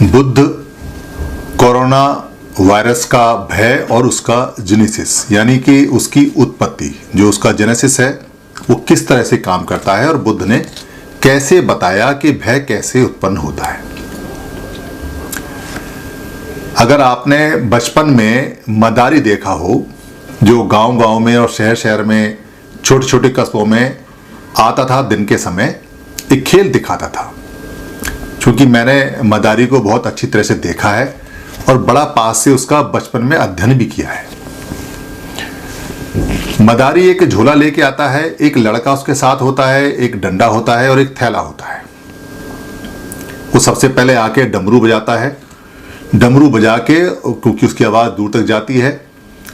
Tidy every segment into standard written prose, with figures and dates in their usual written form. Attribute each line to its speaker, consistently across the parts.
Speaker 1: Buddha corona virus का भय और उसका जेनेसिस यानी कि उसकी उत्पत्ति, जो उसका जेनेसिस है वो किस तरह से काम करता है और बुद्ध ने कैसे बताया कि भय कैसे उत्पन्न होता है। अगर आपने बचपन में मदारी देखा हो, जो गांव-गांव में और शहर-शहर में छोटे-छोटे कस्बों में आता था, दिन के समय एक खेल दिखाता था। क्योंकि मैंने मदारी को बहुत अच्छी तरह से देखा है और बड़ा पास से उसका बचपन में अध्ययन भी किया है। मदारी एक झोला लेके आता है, एक लड़का उसके साथ होता है, एक डंडा होता है और एक थैला होता है। वो सबसे पहले आके डमरू बजाता है। डमरू बजा के, क्योंकि उसकी आवाज़ दूर तक जाती है,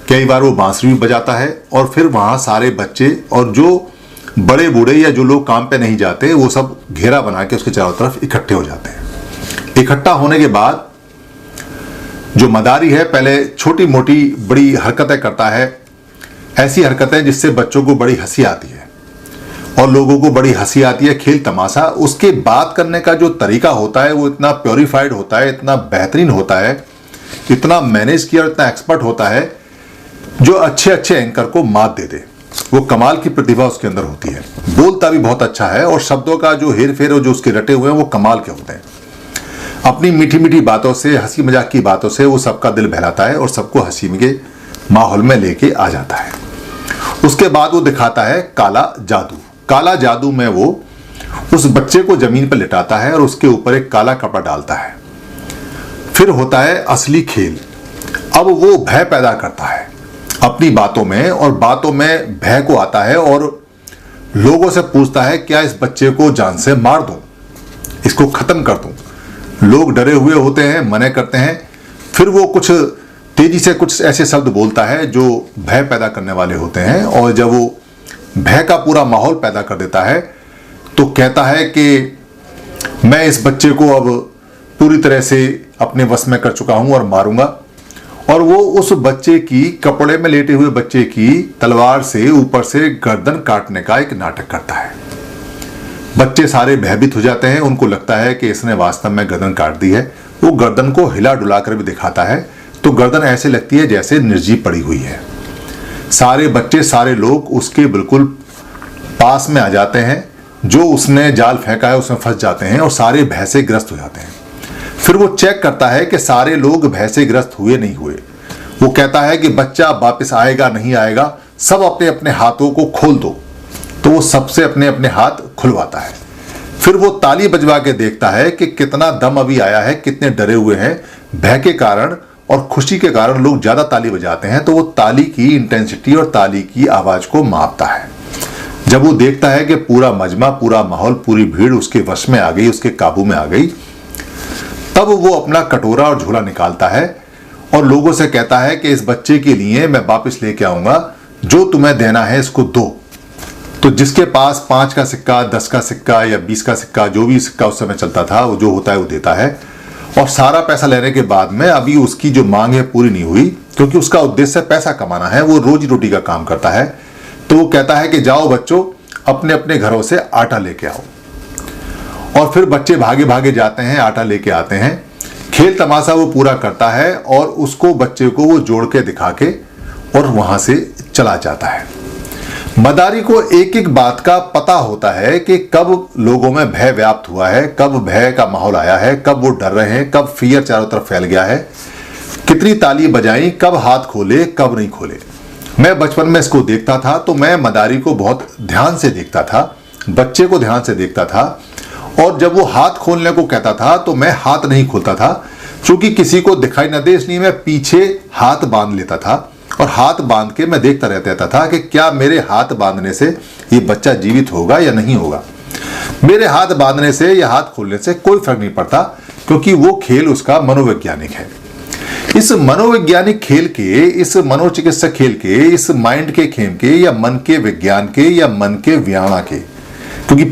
Speaker 1: कई बार वो बांसुरी भी बजाता है और फिर वहाँ सारे बच्चे और जो बड़े बूढ़े या जो लोग काम पे नहीं जाते वो सब घेरा बना के उसके चारों तरफ इकट्ठे हो जाते हैं। इकट्ठा होने के बाद जो मदारी है पहले छोटी मोटी बड़ी हरकतें करता है, ऐसी हरकतें जिससे बच्चों को बड़ी हंसी आती है और लोगों को बड़ी हंसी आती है, खेल तमाशा। उसके बात करने का जो तरीका होता है वो इतना प्योरीफाइड होता है, इतना बेहतरीन होता है, इतना मैनेज किया और इतना एक्सपर्ट होता है जो अच्छे अच्छे एंकर को मात दे दे। वो कमाल की प्रतिभा उसके अंदर होती है। बोलता भी बहुत अच्छा है और शब्दों का जो हेर फेर जो उसके रटे हुए हैं वो कमाल के होते हैं। अपनी मीठी मीठी बातों से, हंसी मजाक की बातों से वो सबका दिल बहलाता है और सबको हंसी के माहौल में लेके आ जाता है। उसके बाद वो दिखाता है काला जादू। काला जादू में वो उस बच्चे को जमीन पर लिटाता है और उसके ऊपर एक काला कपड़ा डालता है। फिर होता है असली खेल। अब वो भय पैदा करता है अपनी बातों में और बातों में भय को आता है और लोगों से पूछता है क्या इस बच्चे को जान से मार दूं, इसको खत्म कर दूं। लोग डरे हुए होते हैं, मना करते हैं। फिर वो कुछ तेजी से कुछ ऐसे शब्द बोलता है जो भय पैदा करने वाले होते हैं और जब वो भय का पूरा माहौल पैदा कर देता है तो कहता है कि मैं इस बच्चे को अब पूरी तरह से अपने वश में कर चुका हूं और मारूंगा। और वो उस बच्चे की, कपड़े में लेटे हुए बच्चे की तलवार से ऊपर से गर्दन काटने का एक नाटक करता है। बच्चे सारे भयभीत हो जाते हैं, उनको लगता है कि इसने वास्तव में गर्दन काट दी है। वो गर्दन को हिला डुला कर भी दिखाता है तो गर्दन ऐसे लगती है जैसे निर्जीव पड़ी हुई है। सारे बच्चे, सारे लोग उसके बिल्कुल पास में आ जाते हैं। जो उसने जाल फेंका है उसमें फंस जाते हैं और सारे भय से ग्रस्त हो जाते हैं। फिर वो चेक करता है कि सारे लोग भय से ग्रस्त हुए नहीं हुए। वो कहता है कि बच्चा वापस आएगा नहीं आएगा, सब अपने अपने हाथों को खोल दो। तो वो सबसे अपने अपने हाथ खुलवाता है। फिर वो ताली बजवा के देखता है कि कितना दम अभी आया है, कितने डरे हुए हैं। भय के कारण और खुशी के कारण लोग ज्यादा ताली बजाते हैं तो वो ताली की इंटेंसिटी और ताली की आवाज को मापता है। जब वो देखता है कि पूरा मजमा, पूरा माहौल, पूरी भीड़ उसके वश में आ गई, उसके काबू में आ गई, तब वो अपना कटोरा और झोला निकालता है और लोगों से कहता है कि इस बच्चे के लिए मैं वापस लेके आऊंगा, जो तुम्हें देना है इसको दो। तो जिसके पास 5 का सिक्का, 10 का सिक्का या 20 का सिक्का, जो भी सिक्का उस समय चलता था, वो जो होता है वो देता है। और सारा पैसा लेने के बाद में अभी उसकी जो मांग है पूरी नहीं हुई, क्योंकि उसका उद्देश्य पैसा कमाना है, वो रोजी रोटी का काम करता है। तो वो कहता है कि जाओ बच्चों, अपने अपने घरों से आटा लेके आओ। और फिर बच्चे भागे भागे जाते हैं, आटा लेके आते हैं। खेल तमाशा वो पूरा करता है और उसको, बच्चे को वो जोड़ के दिखा के और वहां से चला जाता है। मदारी को एक एक बात का पता होता है कि कब लोगों में भय व्याप्त हुआ है, कब भय का माहौल आया है, कब वो डर रहे हैं, कब फियर चारों तरफ फैल गया है, कितनी ताली बजाई, कब हाथ खोले, कब नहीं खोले। मैं बचपन में इसको देखता था तो मैं मदारी को बहुत ध्यान से देखता था, बच्चे को ध्यान से देखता था। और जब वो हाथ खोलने को कहता था तो मैं हाथ नहीं खोलता था, क्योंकि किसी को दिखाई न दे, इसलिए मैं पीछे हाथ बांध लेता था और हाथ बांध के मैं देखता रहता था कि क्या मेरे हाथ बांधने से ये बच्चा जीवित होगा या नहीं होगा। मेरे हाथ बांधने से या हाथ खोलने से कोई फर्क नहीं पड़ता, क्योंकि वो खेल उसका मनोवैज्ञानिक है। इस मनोवैज्ञानिक खेल के, इस मनोचिकित्सक खेल के, इस माइंड के खेल के या मन के विज्ञान के या मन के व्याणा के, क्योंकि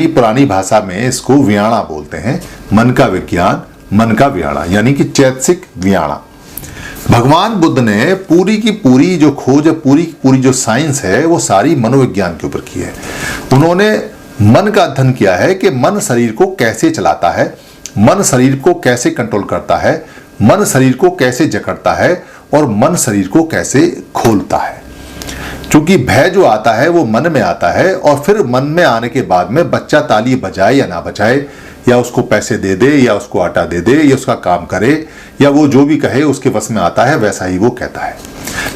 Speaker 1: पुरानी भाषा में इसको व्याणा बोलते हैं, मन का विज्ञान, मन का व्याणा यानी कि चैतसिक व्याणा। भगवान बुद्ध ने पूरी की पूरी जो खोज, पूरी की पूरी जो साइंस है वो सारी मनोविज्ञान के ऊपर की है। उन्होंने मन का अध्ययन किया है कि मन शरीर को कैसे चलाता है, मन शरीर को कैसे कंट्रोल करता है, मन शरीर को कैसे जकड़ता है और मन शरीर को कैसे खोलता है। क्योंकि भय जो आता है वो मन में आता है, और फिर मन में आने के बाद में बच्चा ताली बजाए या ना बजाए, या उसको पैसे दे दे या उसको आटा दे दे या उसका काम करे या वो जो भी कहे उसके वश में आता है, वैसा ही वो कहता है।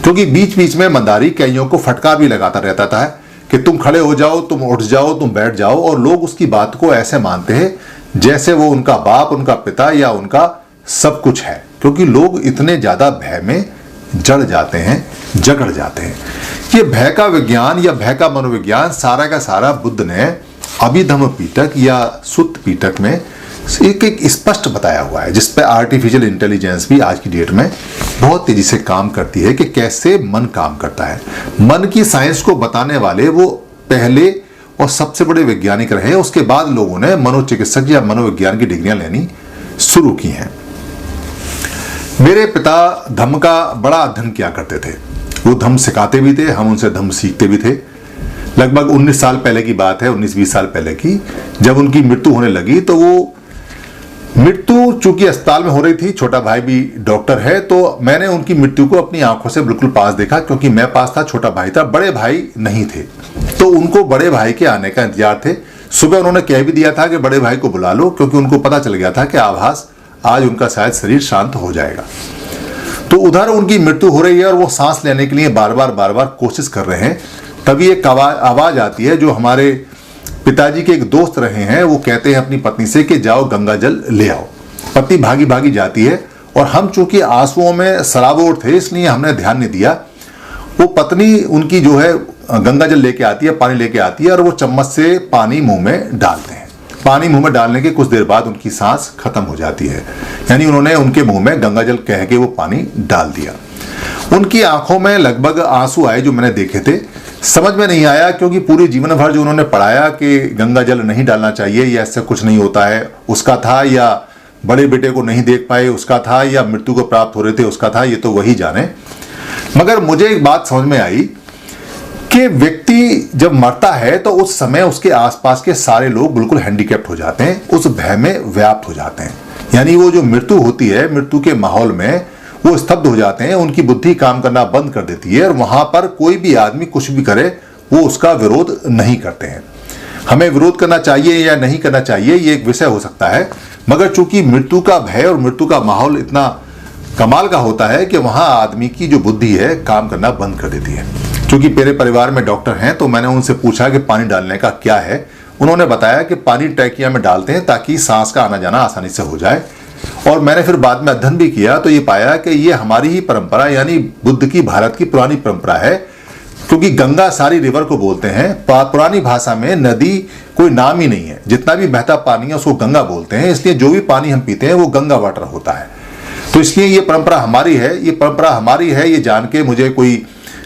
Speaker 1: क्योंकि बीच बीच में मंदारी कईयों को फटकार भी लगाता रहता था कि तुम खड़े हो जाओ, तुम उठ जाओ, तुम बैठ जाओ, और लोग उसकी बात को ऐसे मानते हैं जैसे वो उनका बाप, उनका पिता या उनका सब कुछ है। क्योंकि लोग इतने ज्यादा भय में जड़ जाते हैं, जगड़ जाते हैं। ये भय का विज्ञान या भय का मनोविज्ञान सारा का सारा बुद्ध ने अभिधम्म पिटक या सुत्त पिटक में एक स्पष्ट बताया हुआ है, जिसपे आर्टिफिशियल इंटेलिजेंस भी आज की डेट में बहुत तेजी से काम करती है कि कैसे मन काम करता है। मन की साइंस को बताने वाले वो पहले और सबसे बड़े वैज्ञानिक रहे। उसके बाद लोगों ने मनोचिकित्सक या मनोविज्ञान की डिग्रियां लेनी शुरू की हैं। मेरे पिता धम्म का बड़ा अध्ययन किया करते थे। वो धम्म सिखाते भी थे, हम उनसे धम्म सीखते भी थे। लगभग 19 साल पहले की बात है, 19-20 साल पहले की, जब उनकी मृत्यु होने लगी तो वो मृत्यु चूंकि अस्पताल में हो रही थी, छोटा भाई भी डॉक्टर है, तो मैंने उनकी मृत्यु को अपनी आंखों से बिल्कुल पास देखा। क्योंकि मैं पास था, छोटा भाई था, बड़े भाई नहीं थे, तो उनको बड़े भाई के आने का इंतजार थे। सुबह उन्होंने कह भी दिया था कि बड़े भाई को बुला लो, क्योंकि उनको पता चल गया था कि आभास आज उनका शायद शरीर शांत हो जाएगा। तो उधर उनकी मृत्यु हो रही है और वो सांस लेने के लिए बार बार कोशिश कर रहे हैं। तभी एक आवाज आती है जो हमारे पिताजी के एक दोस्त रहे हैं, वो कहते हैं अपनी पत्नी से कि जाओ गंगा जल ले आओ। पत्नी भागी भागी जाती है, और हम चूंकि आंसुओं में सराबोर थे इसलिए हमने ध्यान नहीं दिया। वो पत्नी उनकी जो है गंगा जल लेके आती है, पानी लेके आती है, और वो चम्मच से पानी मुंह में डालते हैं। पानी मुंह में डालने के कुछ देर बाद उनकी सांस खत्म हो जाती है, यानी उन्होंने उनके मुंह में गंगा जल कह के वो पानी डाल दिया। उनकी आंखों में लगभग आंसू आए जो मैंने देखे थे। समझ में नहीं आया, क्योंकि पूरे जीवन भर जो उन्होंने पढ़ाया कि गंगा जल नहीं डालना चाहिए या इससे कुछ नहीं होता है, उसका था, या बड़े बेटे को नहीं देख पाए उसका था, या मृत्यु को प्राप्त हो रहे थे उसका था, ये तो वही जाने। मगर मुझे एक बात समझ में आई कि व्यक्ति जब मरता है तो उस समय उसके आसपास के सारे लोग बिल्कुल हैंडीकैप्ट हो जाते हैं, उस भय में व्याप्त हो जाते हैं। यानी वो जो मृत्यु होती है, मृत्यु के माहौल में वो स्तब्ध हो जाते हैं, उनकी बुद्धि काम करना बंद कर देती है, और वहां पर कोई भी आदमी कुछ भी करे वो उसका विरोध नहीं करते हैं। हमें विरोध करना चाहिए या नहीं करना चाहिए ये एक विषय हो सकता है, मगर चूंकि मृत्यु का भय और मृत्यु का माहौल इतना कमाल का होता है कि वहां आदमी की जो बुद्धि है काम करना बंद कर देती है। क्योंकि मेरे परिवार में डॉक्टर हैं, तो मैंने उनसे पूछा कि पानी डालने का क्या है। उन्होंने बताया कि पानी टैकिया में डालते हैं ताकि सांस का आना जाना आसानी से हो जाए। और मैंने फिर बाद में अध्ययन भी किया तो ये पाया कि ये हमारी ही परंपरा, यानी बुद्ध की, भारत की पुरानी परंपरा है। क्योंकि गंगा सारी रिवर को बोलते हैं, पुरानी भाषा में नदी कोई नाम ही नहीं है, जितना भी बहता पानी है उसको गंगा बोलते हैं। इसलिए जो भी पानी हम पीते हैं वो गंगा वाटर होता है। तो इसलिए ये परंपरा हमारी है, ये परंपरा हमारी है, ये जान के मुझे कोई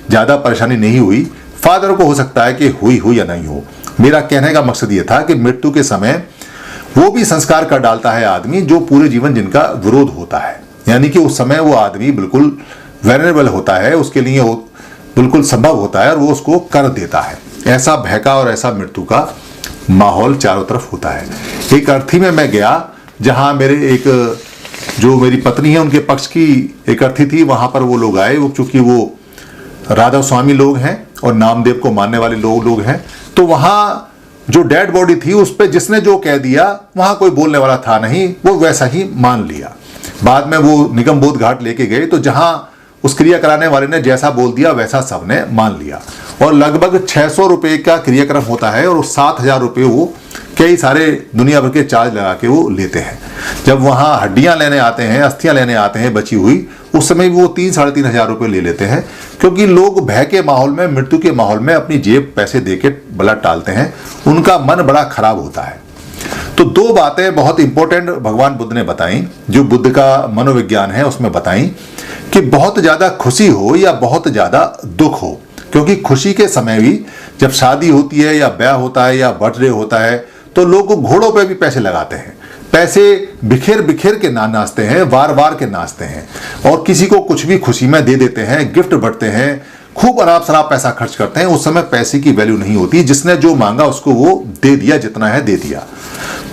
Speaker 1: ज्यादा परेशानी नहीं हुई। फादर को हो सकता है कि हुई हो या नहीं हो। मेरा कहने का मकसद ये था कि मृत्यु के समय वो भी संस्कार कर डालता है आदमी जो पूरे जीवन जिनका विरोध होता है, यानी कि उस समय वो आदमी बिल्कुल वेनरेबल होता है, उसके लिए वो बिल्कुल संभव होता है और वो उसको कर देता है। ऐसा भय का और ऐसा मृत्यु का माहौल चारों तरफ होता है। एक अर्थी में मैं गया जहां मेरे एक जो मेरी पत्नी है उनके पक्ष की एक अर्थी थी, वहां पर वो लोग आए। वो चूंकि वो राधा स्वामी लोग हैं और नामदेव को मानने वाले लोग हैं, तो वहां जो डेड बॉडी थी उस पर जिसने जो कह दिया वहां कोई बोलने वाला था नहीं, वो वैसा ही मान लिया। बाद में वो निगम बोध घाट लेके गए तो जहां उस क्रिया कराने वाले ने जैसा बोल दिया वैसा सबने मान लिया। और लगभग 600 रुपए का क्रियाक्रम होता है और 7,000 रुपये वो कई सारे दुनिया भर के चार्ज लगा के वो लेते हैं। जब वहां हड्डियां लेने आते हैं, अस्थियां लेने आते हैं बची हुई, उस समय भी वो 3-3,500 रुपये ले लेते हैं। क्योंकि लोग भय के माहौल में, मृत्यु के माहौल में अपनी जेब पैसे देके ब्लड टालते हैं, उनका मन बड़ा खराब होता है। तो दो बातें बहुत इंपॉर्टेंट भगवान बुद्ध ने बताई, जो बुद्ध का मनोविज्ञान है उसमें बताई, कि बहुत ज्यादा खुशी हो या बहुत ज्यादा दुख हो। क्योंकि खुशी के समय भी जब शादी होती है या ब्याह होता है या बर्थडे होता है तो लोग घोड़ों पे भी पैसे लगाते हैं, पैसे बिखेर बिखेर के नाचते हैं, वार वार के नाचते हैं, और किसी को कुछ भी खुशी में दे देते हैं, गिफ्ट बढ़ते हैं, खूब अनाप शराब पैसा खर्च करते हैं। उस समय पैसे की वैल्यू नहीं होती, जिसने जो मांगा उसको वो दे दिया, जितना है दे दिया।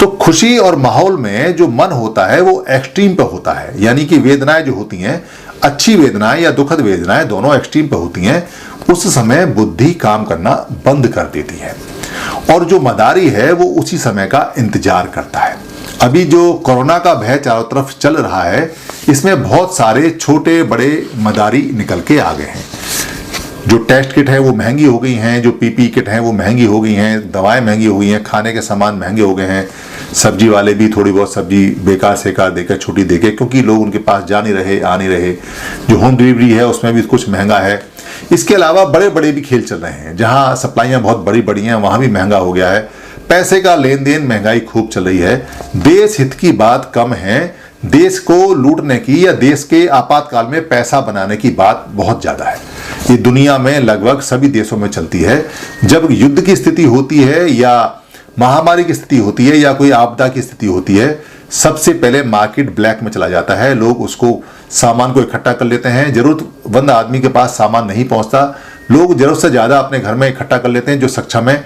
Speaker 1: तो खुशी और माहौल में जो मन होता है वो एक्सट्रीम पे होता है, यानी कि वेदनाएं जो होती हैं, अच्छी वेदनाएं या दुखद वेदनाएं दोनों एक्सट्रीम पे होती हैं, उस समय बुद्धि काम करना बंद कर देती है और जो मदारी है वो उसी समय का इंतजार करता है। अभी जो कोरोना का भय चारों तरफ चल रहा है, इसमें बहुत सारे छोटे बड़े मदारी निकल के आ गए हैं। जो टेस्ट किट है वो महंगी हो गई हैं, जो पीपी किट है वो महंगी हो गई हैं, दवाएं महंगी हो गई हैं, खाने के सामान महंगे हो गए हैं, सब्जी वाले भी थोड़ी बहुत सब्जी बेकार सेकार देकर छुट्टी देके, क्योंकि लोग उनके पास जा नहीं रहे, आ नहीं रहे। जो होम डिलीवरी है उसमें भी कुछ महंगा है। इसके अलावा बड़े बड़े भी खेल चल रहे हैं, जहाँ सप्लाइयाँ बहुत बड़ी बड़ी हैं वहाँ भी महंगा हो गया है। पैसे का लेन देन, महंगाई खूब चल रही है। देश हित की बात कम है, देश को लूटने की या देश के आपातकाल में पैसा बनाने की बात बहुत ज़्यादा है। ये दुनिया में लगभग सभी देशों में चलती है। जब युद्ध की स्थिति होती है या महामारी की स्थिति होती है या कोई आपदा की स्थिति होती है, सबसे पहले मार्केट ब्लैक में चला जाता है। लोग उसको सामान को इकट्ठा कर लेते हैं। जरूरतमंद आदमी के पास सामान नहीं पहुंचता, लोग जरूरत से ज़्यादा अपने घर में इकट्ठा कर लेते हैं। जो सक्षम है,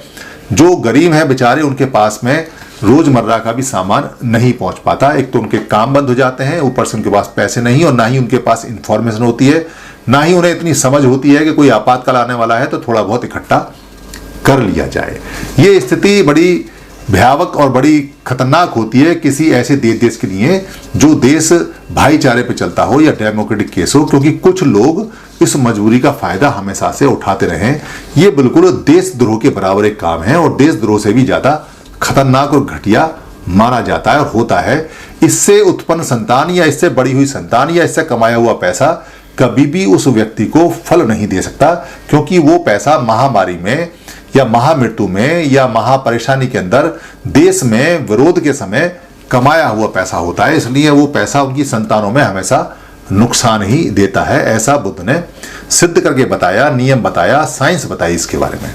Speaker 1: जो गरीब हैं बेचारे, उनके पास में रोजमर्रा का भी सामान नहीं पहुंच पाता। एक तो उनके काम बंद हो जाते हैं, ऊपर से उनके पास पैसे नहीं और ना ही उनके पास इंफॉर्मेशन होती है, ना ही उन्हें इतनी समझ होती है कि कोई आपातकाल आने वाला है तो थोड़ा बहुत इकट्ठा कर लिया जाए। ये स्थिति बड़ी भयावह और बड़ी खतरनाक होती है किसी ऐसे देश के लिए जो देश भाईचारे पे चलता हो या डेमोक्रेटिक केस हो, क्योंकि कुछ लोग इस मजबूरी का फायदा हमेशा से उठाते रहे। ये बिल्कुल देशद्रोह के बराबर एक काम है और देशद्रोह से भी ज्यादा खतरनाक और घटिया माना जाता है और होता है। इससे उत्पन्न संतान या इससे बड़ी हुई संतान या इससे कमाया हुआ पैसा कभी भी उस व्यक्ति को फल नहीं दे सकता, क्योंकि वो पैसा महामारी में या महामृत्यु में या महापरेशानी के अंदर देश में विरोध के समय कमाया हुआ पैसा होता है। इसलिए वो पैसा उनकी संतानों में हमेशा नुकसान ही देता है। ऐसा बुद्ध ने सिद्ध करके बताया, नियम बताया, साइंस बताई इसके बारे में।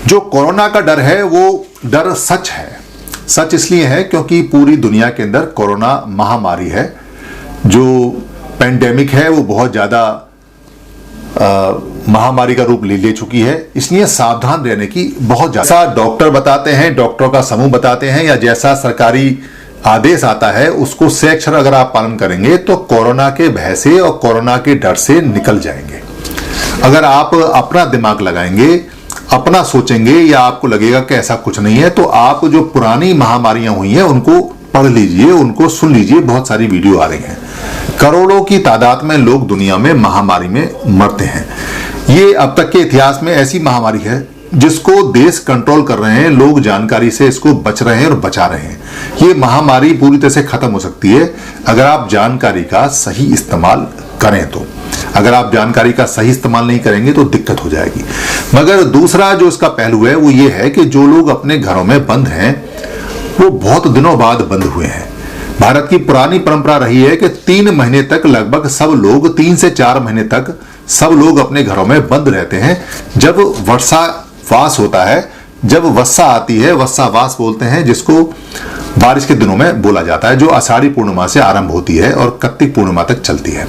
Speaker 1: जो कोरोना का डर है वो डर सच है। सच इसलिए है क्योंकि पूरी दुनिया के अंदर कोरोना महामारी है, जो पेंडेमिक है वो बहुत ज़्यादा महामारी का रूप ले चुकी है। इसलिए सावधान रहने की बहुत ज़्यादा डॉक्टर बताते हैं, डॉक्टरों का समूह बताते हैं, या जैसा सरकारी आदेश आता है उसको सक्षर अगर आप पालन करेंगे तो कोरोना के भय से और कोरोना के डर से निकल जाएंगे। अगर आप अपना दिमाग लगाएंगे, अपना सोचेंगे, या आपको लगेगा कि ऐसा कुछ नहीं है, तो आप जो पुरानी महामारियां हुई हैं उनको पढ़ लीजिए, उनको सुन लीजिए। बहुत सारी वीडियो आ रही हैं। करोड़ों की तादाद में लोग दुनिया में महामारी में मरते हैं। ये अब तक के इतिहास में ऐसी महामारी है जिसको देश कंट्रोल कर रहे हैं, लोग जानकारी से इसको बच रहे हैं और बचा रहे हैं। ये महामारी पूरी तरह से खत्म हो सकती है अगर आप जानकारी का सही इस्तेमाल करें तो। अगर आप जानकारी का सही इस्तेमाल नहीं करेंगे तो दिक्कत हो जाएगी। मगर दूसरा जो इसका पहलू है वो ये है कि जो लोग अपने घरों में बंद हैं वो बहुत दिनों बाद बंद हुए हैं। भारत की पुरानी परंपरा रही है कि 3 महीने तक लगभग सब लोग, 3 से 4 महीने तक सब लोग अपने घरों में बंद रहते हैं। जब वर्षावास होता है, जब वर्षा आती है, वर्षावास बोलते हैं जिसको बारिश के दिनों में बोला जाता है, जो आषाढ़ी पूर्णिमा से आरंभ होती है और कार्तिक पूर्णिमा तक चलती है।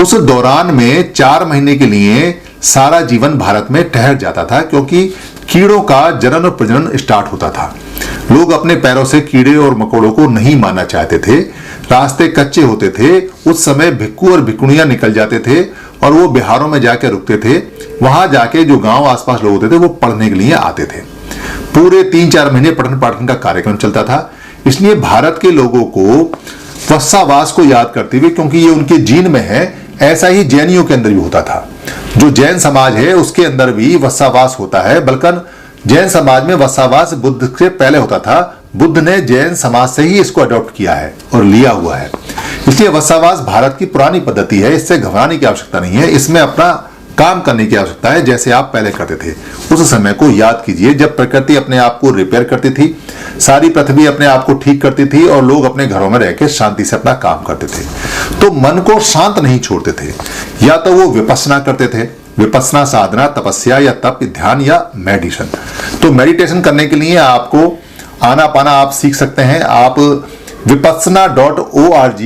Speaker 1: उस दौरान में 4 महीने के लिए सारा जीवन भारत में ठहर जाता था, क्योंकि कीड़ों का जनन और प्रजनन स्टार्ट होता था। लोग अपने पैरों से कीड़े और मकोड़ों को नहीं मारना चाहते थे। रास्ते कच्चे होते थे। उस समय भिक्खू और भिक्खुनियां निकल जाते थे और वो बिहारों में जाके रुकते थे। वहां जाके जो गांव आसपास लोग होते थे वो पढ़ने के लिए आते थे। पूरे 3-4 महीने पठन पाठन का कार्यक्रम चलता था। इसलिए भारत के लोगों को वर्षावास को याद करते हुए, क्योंकि ये उनके जीन में है, ऐसा ही जैनियों के अंदर भी होता था। जो जैन समाज है उसके अंदर भी वर्षावास होता है, बल्कि जैन समाज में वर्षावास बुद्ध से पहले होता था। बुद्ध ने जैन समाज से ही इसको अडॉप्ट किया है और लिया हुआ है। इसलिए वर्षावास भारत की पुरानी पद्धति है। इससे घबराने की आवश्यकता नहीं है। इसमें अपना काम करने की आवश्यकता है, जैसे आप पहले करते थे। उस समय को याद कीजिए जब प्रकृति अपने आप को रिपेयर करती थी, सारी पृथ्वी अपने आप को ठीक करती थी और लोग अपने घरों में रहकर शांति से अपना काम करते थे। तो मन को शांत नहीं छोड़ते थे। या तो वो विपස්සना करते थे, विपස්සना साधना, तपस्या या तप, ध्यान या मेडिटेशन। तो मेडिटेशन करने के लिए आपको आनापाना आप सीख सकते हैं। आप vipassana.org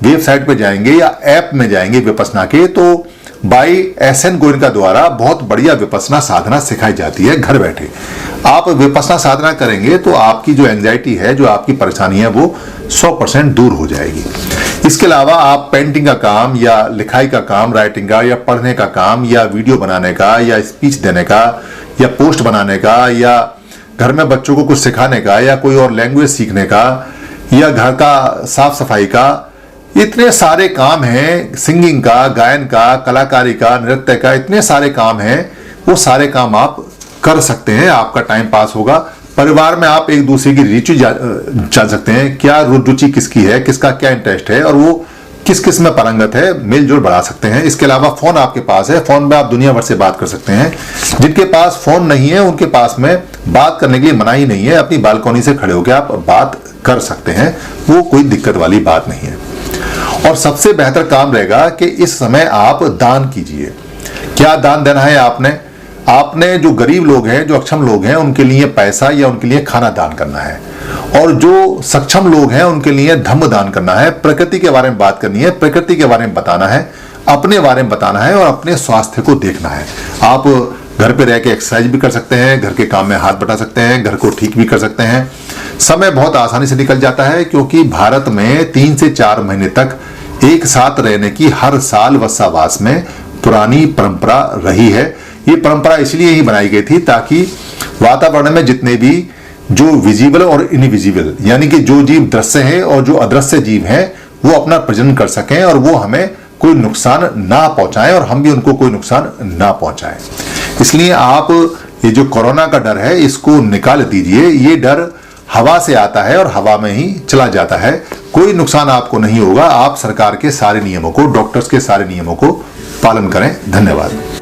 Speaker 1: वेबसाइट पे जाएंगे या ऐप में जाएंगे विपස්සना के, तो बाई SN गोयनका द्वारा बहुत बढ़िया विपස්සना साधना सिखाई जाती है घर बैठे। आप विपස්සना साधना करेंगे तो आपकी जो एंजाइटी है, जो आपकी परेशानी है, वो 100% दूर हो जाएगी। इसके अलावा आप पेंटिंग का काम या लिखाई का काम, राइटिंग का या पढ़ने का काम या वीडियो बनाने का या स्पीच देने का या पोस्ट बनाने का या घर में बच्चों को कुछ सिखाने का या कोई और लैंग्वेज सीखने का या घर का साफ सफाई का, इतने सारे काम हैं, सिंगिंग का, गायन का, कलाकारी का, नृत्य का, इतने सारे काम हैं। वो सारे काम आप कर सकते हैं, आपका टाइम पास होगा। परिवार में आप एक दूसरे की रुचि जान सकते हैं, क्या रुचि किसकी है, किसका क्या इंटरेस्ट है और वो किस किस में पारंगत है, मेलजोल बढ़ा सकते हैं। इसके अलावा फोन आपके पास है, फोन में आप दुनिया भर से बात कर सकते हैं। जिनके पास फोन नहीं है उनके पास में बात करने के लिए मनाही नहीं है, अपनी बालकनी से खड़े होकर आप बात कर सकते हैं, वो कोई दिक्कत वाली बात नहीं है। और सबसे बेहतर काम रहेगा कि इस समय आप दान कीजिए। क्या दान देना है आपने जो गरीब लोग हैं, जो अक्षम लोग हैं, उनके लिए पैसा या उनके लिए खाना दान करना है, और जो सक्षम लोग हैं उनके लिए धम्म दान करना है। प्रकृति के बारे में बात करनी है, प्रकृति के बारे में बताना है, अपने बारे में बताना है और अपने स्वास्थ्य को देखना है। आप घर पे रह के एक्सरसाइज भी कर सकते हैं, घर के काम में हाथ बटा सकते हैं, घर को ठीक भी कर सकते हैं। समय बहुत आसानी से निकल जाता है, क्योंकि भारत में 3 से 4 महीने तक एक साथ रहने की हर साल वत्सावास में पुरानी परंपरा रही है। ये परंपरा इसलिए ही बनाई गई थी ताकि वातावरण में जितने भी जो विजिबल और इनविजिबल, यानी कि जो जीव दृश्य हैं और जो अदृश्य जीव हैं, वो अपना प्रजनन कर सकें और वो हमें कोई नुकसान ना पहुंचाएं और हम भी उनको कोई नुकसान ना पहुंचाएं। इसलिए आप ये जो कोरोना का डर है, इसको निकाल दीजिए। ये डर हवा से आता है और हवा में ही चला जाता है, कोई नुकसान आपको नहीं होगा। आप सरकार के सारे नियमों को, डॉक्टर्स के सारे नियमों को पालन करें। धन्यवाद।